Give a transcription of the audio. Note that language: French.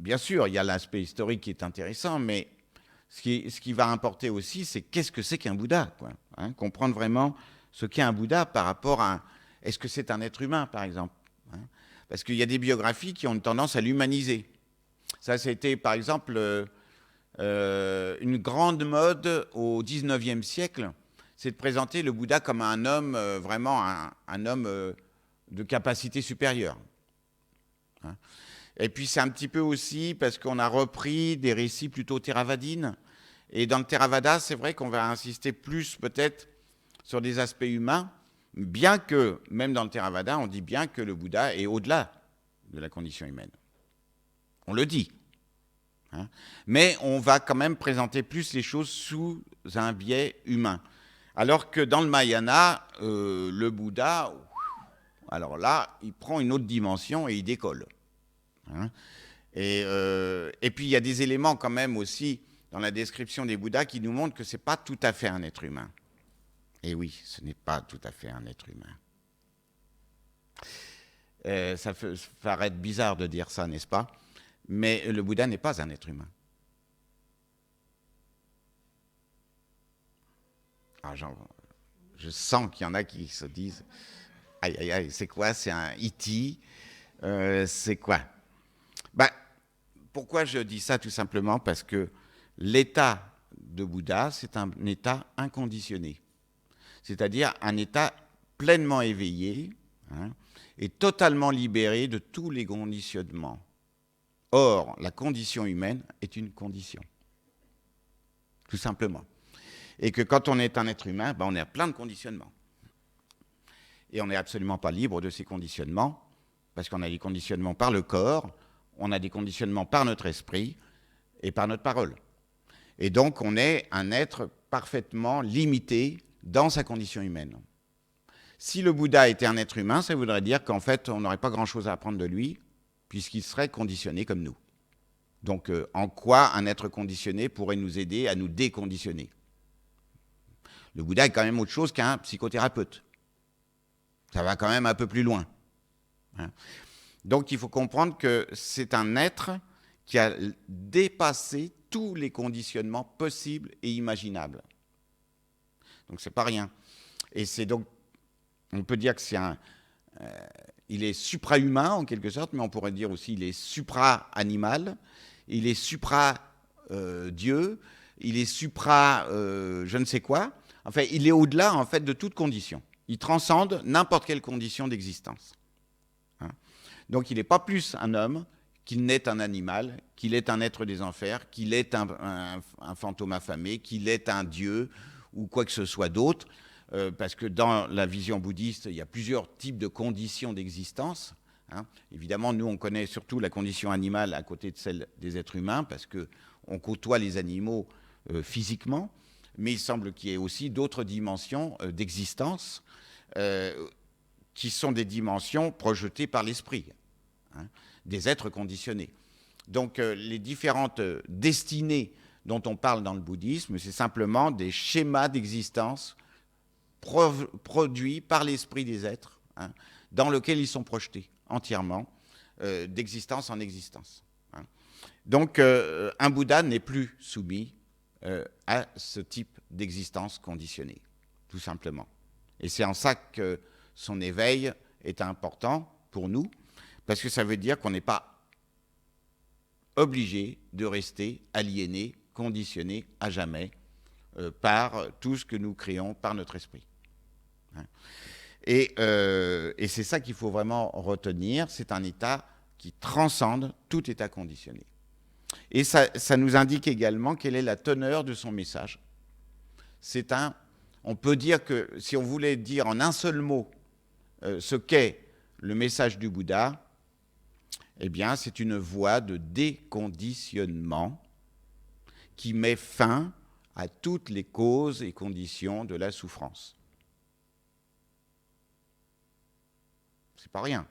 bien sûr, il y a l'aspect historique qui est intéressant, mais ce qui va importer aussi, c'est qu'est-ce que c'est qu'un Bouddha, quoi, hein, comprendre vraiment ce qu'est un Bouddha par rapport à... Est-ce que c'est un être humain, par exemple, hein? Parce qu'il y a des biographies qui ont une tendance à l'humaniser. Ça, c'était, par exemple, une grande mode au XIXe siècle, c'est de présenter le Bouddha comme un homme, vraiment un homme de capacité supérieure, hein. Et puis c'est un petit peu aussi parce qu'on a repris des récits plutôt théravadines. Et dans le Theravada, c'est vrai qu'on va insister plus peut-être sur des aspects humains, bien que, même dans le Theravada, on dit bien que le Bouddha est au-delà de la condition humaine. On le dit, hein. Mais on va quand même présenter plus les choses sous un biais humain. Alors que dans le Mahayana, le Bouddha, alors là, il prend une autre dimension et il décolle, hein. Et puis il y a des éléments quand même aussi dans la description des Bouddhas qui nous montrent que ce n'est pas tout à fait un être humain. Et oui, ce n'est pas tout à fait un être humain. Ça peut paraître bizarre de dire ça, n'est-ce pas? Mais le Bouddha n'est pas un être humain. Alors, je sens qu'il y en a qui se disent « Aïe, aïe, aïe, c'est quoi? C'est un E.T. C'est quoi ?» Ben, pourquoi je dis ça? Tout simplement parce que l'état de Bouddha, c'est un état inconditionné. C'est-à-dire un état pleinement éveillé, hein, et totalement libéré de tous les conditionnements. Or, la condition humaine est une condition, tout simplement. Et que quand on est un être humain, ben on a plein de conditionnements. Et on n'est absolument pas libre de ces conditionnements, parce qu'on a des conditionnements par le corps, on a des conditionnements par notre esprit et par notre parole. Et donc, on est un être parfaitement limité dans sa condition humaine. Si le Bouddha était un être humain, ça voudrait dire qu'en fait, on n'aurait pas grand-chose à apprendre de lui, puisqu'il serait conditionné comme nous. Donc, en quoi un être conditionné pourrait nous aider à nous déconditionner? Le Bouddha est quand même autre chose qu'un psychothérapeute. Ça va quand même un peu plus loin, hein. Donc, il faut comprendre que c'est un être qui a dépassé tous les conditionnements possibles et imaginables. Donc, c'est pas rien. Et c'est donc, on peut dire que c'est il est supra-humain en quelque sorte, mais on pourrait dire aussi il est supra-animal, il est supra-dieu, il est supra je ne sais quoi. Enfin, il est au-delà en fait de toute condition. Il transcende n'importe quelle condition d'existence, hein. Donc, il n'est pas plus un homme qu'il n'est un animal, qu'il est un être des enfers, qu'il est un fantôme affamé, qu'il est un dieu ou quoi que ce soit d'autre. Parce que dans la vision bouddhiste, il y a plusieurs types de conditions d'existence, hein. Évidemment, nous, on connaît surtout la condition animale à côté de celle des êtres humains, parce qu'on côtoie les animaux physiquement, mais il semble qu'il y ait aussi d'autres dimensions d'existence qui sont des dimensions projetées par l'esprit, hein, des êtres conditionnés. Donc, les différentes destinées dont on parle dans le bouddhisme, c'est simplement des schémas d'existence produits par l'esprit des êtres, hein, dans lequel ils sont projetés entièrement, d'existence en existence, hein. Donc, un Bouddha n'est plus soumis à ce type d'existence conditionnée, tout simplement. Et c'est en ça que son éveil est important pour nous, parce que ça veut dire qu'on n'est pas obligé de rester aliéné, conditionné à jamais par tout ce que nous créons par notre esprit. Et c'est ça qu'il faut vraiment retenir, c'est un état qui transcende tout état conditionné. Et ça nous indique également quelle est la teneur de son message. On peut dire que si on voulait dire en un seul mot ce qu'est le message du Bouddha, eh bien c'est une voie de déconditionnement qui met fin à toutes les causes et conditions de la souffrance. C'est pas rien.